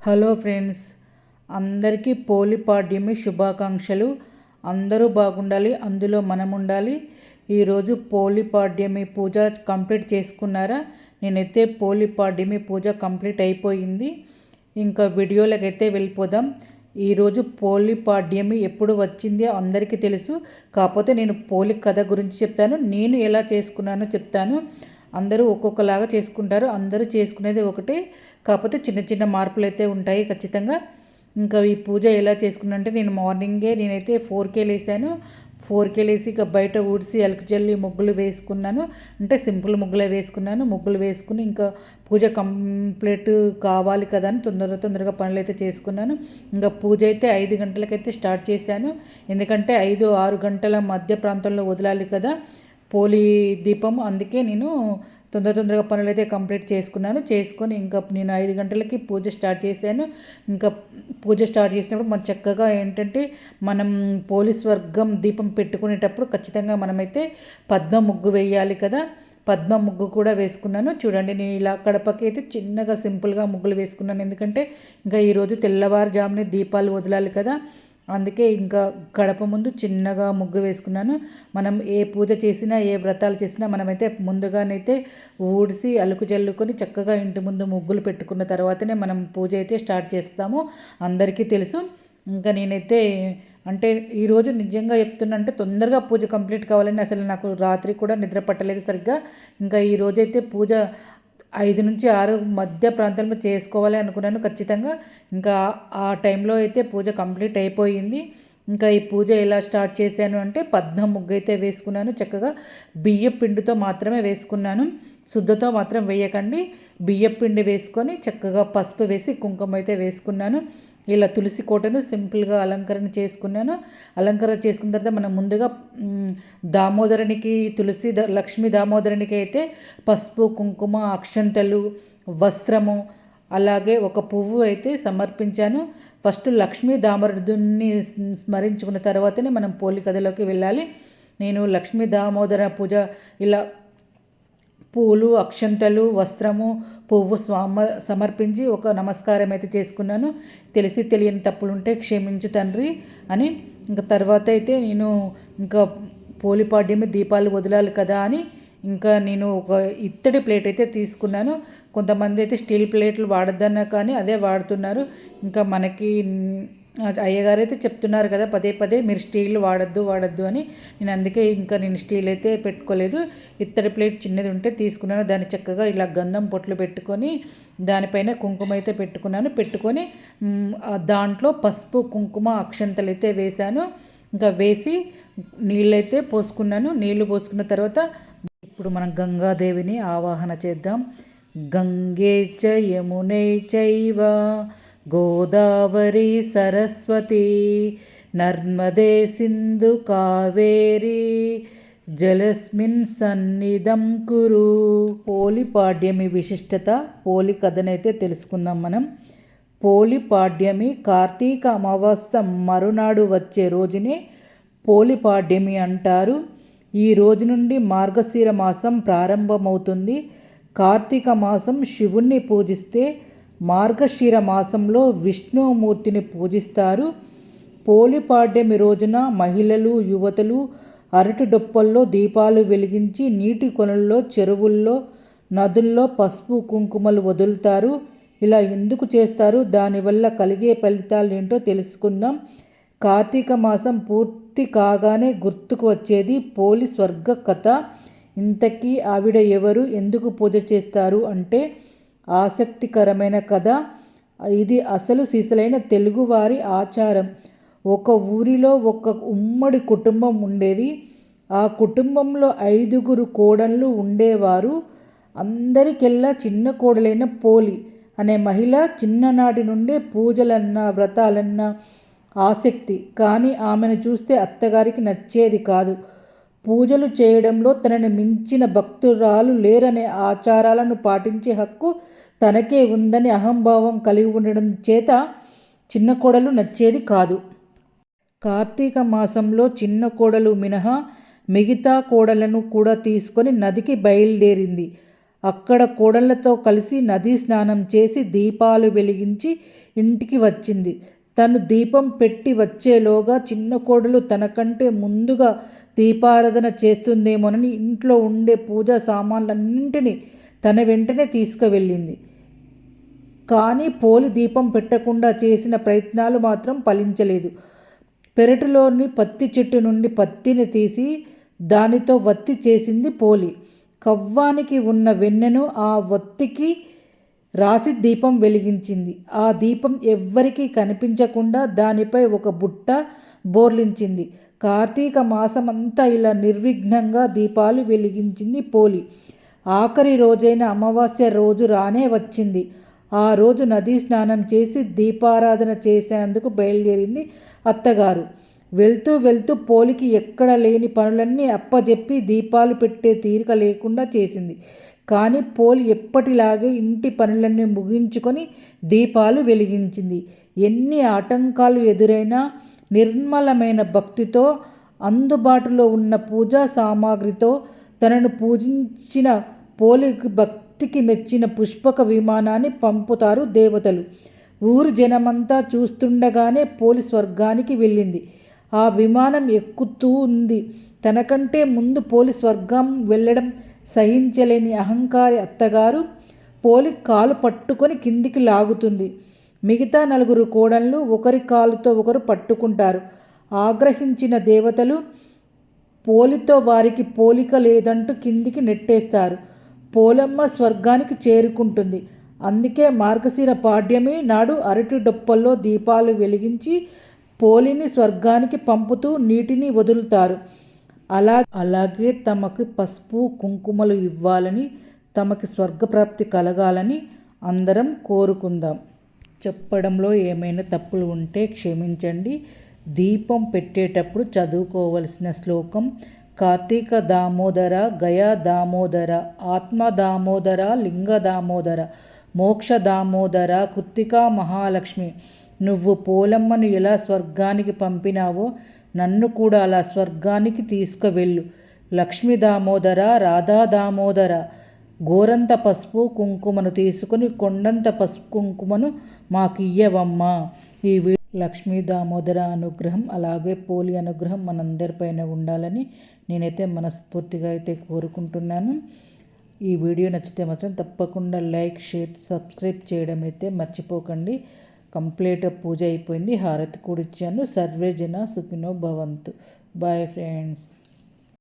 Hello friends, అందరికీ పోలిపాడ్యమి శుభాకాంక్షలు. అందరూ బాగుండాలి, అందులో మనం ఉండాలి. ఈరోజు పోలిపాడ్యమి పూజ కంప్లీట్ చేసుకున్నారా? నేనైతే పోలిపాడ్యమి పూజ కంప్లీట్ అయిపోయింది. ఇంకా వీడియోలకైతే వెళ్ళిపోదాం. ఈరోజు పోలిపాడ్యమి ఎప్పుడు వచ్చింది అందరికీ తెలుసు. కాకపోతే నేను పోలి కథ గురించి చెప్తాను, నేను ఎలా చేసుకున్నానో చెప్తాను. అందరూ ఒక్కొక్కలాగా చేసుకుంటారు, అందరూ చేసుకునేది ఒకటే, కాకపోతే చిన్న చిన్న మార్పులు అయితే ఉంటాయి ఖచ్చితంగా. ఇంకా ఈ పూజ ఎలా చేసుకున్నా అంటే నేను మార్నింగే నేనైతే 4K లేసాను. 4K లేసి ఇక బయట ఊడ్చి అలుకు జల్లి ముగ్గులు వేసుకున్నాను. అంటే సింపుల్ ముగ్గులే వేసుకున్నాను. ముగ్గులు వేసుకుని ఇంకా పూజ కంప్లీట్ కావాలి కదా అని తొందరగా పనులు అయితే చేసుకున్నాను. ఇంకా పూజ అయితే 5 గంటలకైతే స్టార్ట్ చేశాను. ఎందుకంటే 5-6 గంటల మధ్య ప్రాంతంలో వదలాలి కదా పోలి దీపం. అందుకే నేను తొందరగా పనులు అయితే కంప్లీట్ చేసుకొని ఇంకా నేను 5 గంటలకి పూజ స్టార్ట్ చేశాను. ఇంకా పూజ స్టార్ట్ చేసినప్పుడు మనం చక్కగా ఏంటంటే మనం పోలీస్ వర్గం దీపం పెట్టుకునేటప్పుడు ఖచ్చితంగా మనమైతే పద్మ ముగ్గు వేయాలి కదా. పద్మ ముగ్గు కూడా వేసుకున్నాను. చూడండి, నేను ఇలా గడపకి అయితే చిన్నగా సింపుల్గా ముగ్గులు వేసుకున్నాను. ఎందుకంటే ఇంకా ఈరోజు తెల్లవారుజామునే దీపాలు వదలాలి కదా, అందుకే ఇంకా గడప ముందు చిన్నగా ముగ్గు వేసుకున్నాను. మనం ఏ పూజ చేసినా ఏ వ్రతాలు చేసినా మనమైతే ముందుగానైతే ఊడిసి అలుకు జల్లుకొని చక్కగా ఇంటి ముందు ముగ్గులు పెట్టుకున్న తర్వాతనే మనం పూజ అయితే స్టార్ట్ చేస్తాము, అందరికీ తెలుసు. ఇంకా నేనైతే అంటే ఈరోజు నిజంగా చెప్తున్నా, అంటే తొందరగా పూజ కంప్లీట్ కావాలని అసలు నాకు రాత్రి కూడా నిద్ర పట్టలేదు సరిగ్గా. ఇంకా ఈరోజైతే పూజ 5-6 మధ్య ప్రాంతంలో చేసుకోవాలి అనుకున్నాను ఖచ్చితంగా. ఇంకా ఆ టైంలో అయితే పూజ కంప్లీట్ అయిపోయింది. ఇంకా ఈ పూజ ఎలా స్టార్ట్ చేశాను అంటే పద్మ ముగ్గు అయితే వేసుకున్నాను. చక్కగా బియ్యం పిండితో మాత్రమే వేసుకున్నాను, శుద్ధతో మాత్రం వేయకండి. బియ్యం పిండి వేసుకొని చక్కగా పసుపు వేసి కుంకుమ అయితే వేసుకున్నాను. ఇలా తులసి కోటను సింపుల్గా అలంకరణ చేసుకున్నాను. అలంకరణ చేసుకున్న తర్వాత మనం ముందుగా దామోదరునికి లక్ష్మీ దామోదరునికి అయితే పసుపు కుంకుమ అక్షంతలు వస్త్రము అలాగే ఒక పువ్వు అయితే సమర్పించాను. ఫస్ట్ లక్ష్మీ దామోదరుని స్మరించుకున్న తర్వాతనే మనం పోలి కథలోకి వెళ్ళాలి. నేను లక్ష్మీ దామోదర పూజ ఇలా పూలు అక్షంతలు వస్త్రము పువ్వు సమర్పించి ఒక నమస్కారం అయితే చేసుకున్నాను. తెలియని తప్పులుంటే క్షమించు తండ్రి అని. ఇంకా తర్వాత అయితే నేను ఇంకా పోలిపాడ్యమి దీపాలు వదలాలి కదా అని ఇంకా నేను ఒక ఇత్తడి ప్లేట్ అయితే తీసుకున్నాను. కొంతమంది అయితే స్టీల్ ప్లేట్లు వాడద్దన్నా కానీ అదే వాడుతున్నారు. ఇంకా మనకి అయ్యగారు అయితే చెప్తున్నారు కదా పదే మీరు స్టీల్ వాడద్దు అని. నేను అందుకే ఇంకా నేను స్టీల్ అయితే పెట్టుకోలేదు. ఇత్తడి ప్లేట్ చిన్నది ఉంటే తీసుకున్నాను. దాన్ని చక్కగా ఇలా గంధం పొట్లు పెట్టుకొని దానిపైన కుంకుమ అయితే పెట్టుకొని దాంట్లో పసుపు కుంకుమ అక్షంతలు అయితే వేశాను. ఇంకా వేసి నీళ్ళైతే పోసుకున్నాను. నీళ్లు పోసుకున్న తర్వాత ఇప్పుడు మనం గంగాదేవిని ఆవాహన చేద్దాం. గంగే చ యమునే చైవ గోదావరి సరస్వతి నర్మదే సింధు కావేరి జలస్మిన్ సన్నిధం కురు. పోలిపాడ్యమి విశిష్టత, పోలి కథనైతే తెలుసుకుందాం మనం. పోలిపాడ్యమి కార్తీక అమావాస్య మరునాడు వచ్చే రోజునే పోలిపాడ్యమి అంటారు. ఈ రోజు నుండి మార్గశిర మాసం ప్రారంభమవుతుంది. కార్తీక మాసం శివుణ్ణి పూజిస్తే మార్గశిర మాసంలో విష్ణుమూర్తిని పూజిస్తారు. పోలిపాడ్యమి రోజున మహిళలు యువతులు అరటి డొప్పల్లో దీపాలు వెలిగించి నీటి కొనల్లో చెరువుల్లో నదుల్లో పసుపు కుంకుమలు వదులుతారు. ఇలా ఎందుకు చేస్తారు, దానివల్ల కలిగే ఫలితాలు ఏంటో తెలుసుకుందాం. కార్తీక మాసం పూర్తి కాగానే గుర్తుకు వచ్చేది పోలి స్వర్గ కథ. ఇంతకీ ఆవిడ ఎవరు, ఎందుకు పూజ చేస్తారు అంటే ఆసక్తికరమైన కథ. ఇది అసలు సిసలైన తెలుగువారి ఆచారం. ఒక ఊరిలో ఒక ఉమ్మడి కుటుంబం ఉండేది. ఆ కుటుంబంలో 5 కోడళ్ళు ఉండేవారు. అందరికెల్లా చిన్న కోడలైన పోలి అనే మహిళ చిన్ననాటి నుండే పూజలన్నా వ్రతాలన్నా ఆసక్తి. కానీ ఆమెను చూస్తే అత్తగారికి నచ్చేది కాదు. పూజలు చేయడంలో తనని మించిన భక్తురాలు లేరనే ఆచారాలను పాటించే హక్కు తనకే ఉందని అహంభావం కలిగి ఉండడం చేత చిన్న కోడలు నచ్చేది కాదు. కార్తీక మాసంలో చిన్న కోడలు మినహా మిగతా కోడలను కూడా తీసుకొని నదికి బయలుదేరింది. అక్కడ కోడళ్లతో కలిసి నదీ స్నానం చేసి దీపాలు వెలిగించి ఇంటికి వచ్చింది. తను దీపం పెట్టి వచ్చేలోగా చిన్న కోడలు తనకంటే ముందుగా దీపారాధన చేస్తుందేమోనని ఇంట్లో ఉండే పూజా సామాన్లన్నింటినీ తన వెంటనే తీసుకువెళ్ళింది. కానీ పోలి దీపం పెట్టకుండా చేసిన ప్రయత్నాలు మాత్రం ఫలించలేదు. పెరటిలోని పత్తి చెట్టు నుండి పత్తిని తీసి దానితో వత్తి చేసింది పోలి. కవ్వానికి ఉన్న వెన్నెను ఆ వత్తికి రాసి దీపం వెలిగించింది. ఆ దీపం ఎవ్వరికీ కనిపించకుండా దానిపై ఒక బుట్ట బోర్లించింది. కార్తీక మాసమంతా ఇలా నిర్విఘ్నంగా దీపాలు వెలిగించింది పోలి. ఆఖరి రోజైన అమావాస్య రోజు రానే వచ్చింది. ఆ రోజు నదీ స్నానం చేసి దీపారాధన చేసేందుకు బయలుదేరింది అత్తగారు. వెళ్తూ వెళ్తూ పోలికి ఎక్కడ లేని పనులన్నీ అప్పజెప్పి దీపాలు పెట్టే తీరిక లేకుండా చేసింది. కానీ పోలి ఎప్పటిలాగే ఇంటి పనులన్నీ ముగించుకొని దీపాలు వెలిగించింది. ఎన్ని ఆటంకాలు ఎదురైనా నిర్మలమైన భక్తితో అందుబాటులో ఉన్న పూజా సామాగ్రితో తనను పూజించిన పోలికి భక్తికి మెచ్చిన పుష్పక విమానాన్ని పంపుతారు దేవతలు. ఊరు జనమంతా చూస్తుండగానే పోలి స్వర్గానికి వెళ్ళింది. ఆ విమానం ఎక్కుతూ ఉంది. తనకంటే ముందు పోలి స్వర్గం వెళ్ళడం సహించలేని అహంకారి అత్తగారు పోలి కాలు పట్టుకొని కిందికి లాగుతుంది. మిగతా 4 కోడళ్ళు ఒకరి కాలుతో ఒకరు పట్టుకుంటారు. ఆగ్రహించిన దేవతలు పోలితో వారికి పోలిక లేదంటూ కిందికి నెట్టేస్తారు. పోలమ్మ స్వర్గానికి చేరుకుంటుంది. అందుకే మార్గశిర పాడ్యమి నాడు అరటి డొప్పల్లో దీపాలు వెలిగించి పోలిని స్వర్గానికి పంపుతూ నీటిని వదులుతారు. అలాగే తమకు పసుపు కుంకుమలు ఇవ్వాలని, తమకి స్వర్గప్రాప్తి కలగాలని అందరం కోరుకుందాం. చెప్పడంలో ఏమైనా తప్పులు ఉంటే క్షమించండి. దీపం పెట్టేటప్పుడు చదువుకోవలసిన శ్లోకం: కార్తీక దామోదర, గయా దామోదర, ఆత్మ దామోదర, లింగ దామోదర, మోక్ష దామోదర, కృత్తికా మహాలక్ష్మి. నువ్వు పోలమ్మను ఎలా స్వర్గానికి పంపినావో నన్ను కూడా అలా స్వర్గానికి తీసుకువెళ్ళు. లక్ష్మీ దామోదర, రాధా దామోదర. గోరంత పసుపు కుంకుమను తీసుకుని కొండంత పసుపు కుంకుమను మాకియ్యవమ్మా. ఈ లక్ష్మీ దామోదర అనుగ్రహం అలాగే పోలి అనుగ్రహం మనందరిపైన ఉండాలని నేనైతే మనస్ఫూర్తిగా అయితే కోరుకుంటున్నాను. ఈ వీడియో నచ్చితే మాత్రం తప్పకుండా లైక్, షేర్, సబ్స్క్రైబ్ చేయడం అయితే మర్చిపోకండి. కంప్లీట్ పూజ అయిపోయింది. హారతి కూడా ఇచ్చాను. సర్వే జన సుఖినో భవంతు. Bye friends.